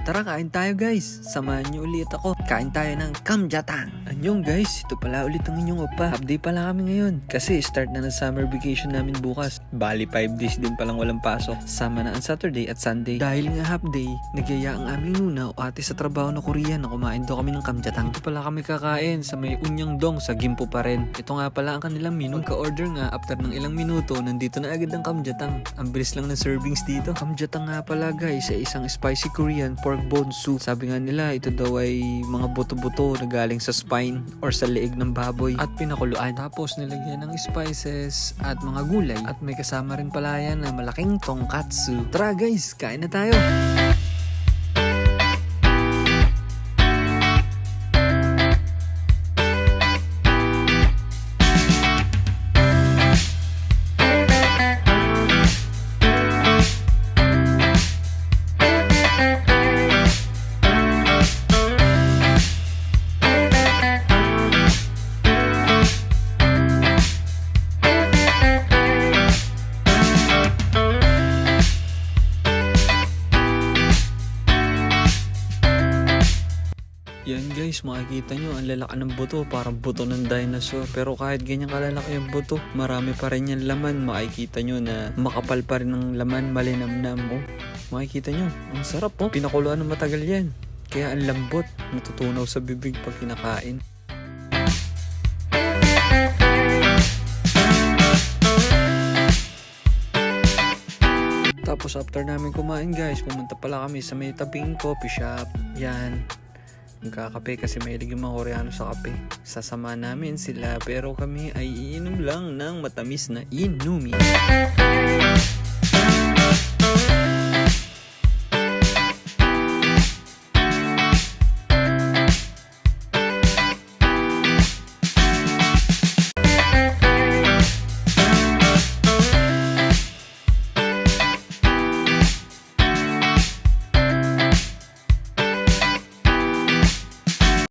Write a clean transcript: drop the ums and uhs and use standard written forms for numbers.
Tara kain tayo guys. Samahan niyo ulit ako. Kain tayo ng kamjatang. Anyong guys, ito pala ulit ang inyong opa. Half day pala kami ngayon. Kasi start na ng summer vacation namin bukas. Bali 5 days din palang walang pasok. Sama na ang Saturday at Sunday. Dahil nga half day, nagyaya ang aming nuna o ate sa trabaho na Korean na kumain daw kami ng kamjatang. Ito pala kami kakain sa may Unyang Dong sa Gimpo pa rin. Ito nga pala ang kanilang menu. Pagka-order nga, after ng ilang minuto, nandito na agad ang kamjatang. Ang bilis lang ng servings dito. Kamjatang nga pala guys ay isang spicy Korean pork bone soup. Sabi nga nila, ito daw ay mga buto-buto na galing sa spine or sa leeg ng baboy at pinakuluan. Tapos nilagyan ng spices at mga gulay at may kasama rin pala yan na malaking tonkatsu. Tara guys, kain na tayo! Yan guys, makikita nyo ang lalaki ng buto, parang buto ng dinosaur. Pero kahit ganyan kalalaki yung buto, marami pa rin yung laman. Makikita nyo na makapal pa rin ang laman, malinamnam. Oh, makikita nyo, ang sarap oh. Pinakuluan ng matagal yan. Kaya ang lambot, natutunaw sa bibig pag kinakain. Tapos after namin kumain guys, pumunta pala kami sa may tabing coffee shop. Yan. Nagkakape kasi mahilig yung mga Koreano sa kape. Sasama namin sila pero kami ay iinom lang ng matamis na inumi.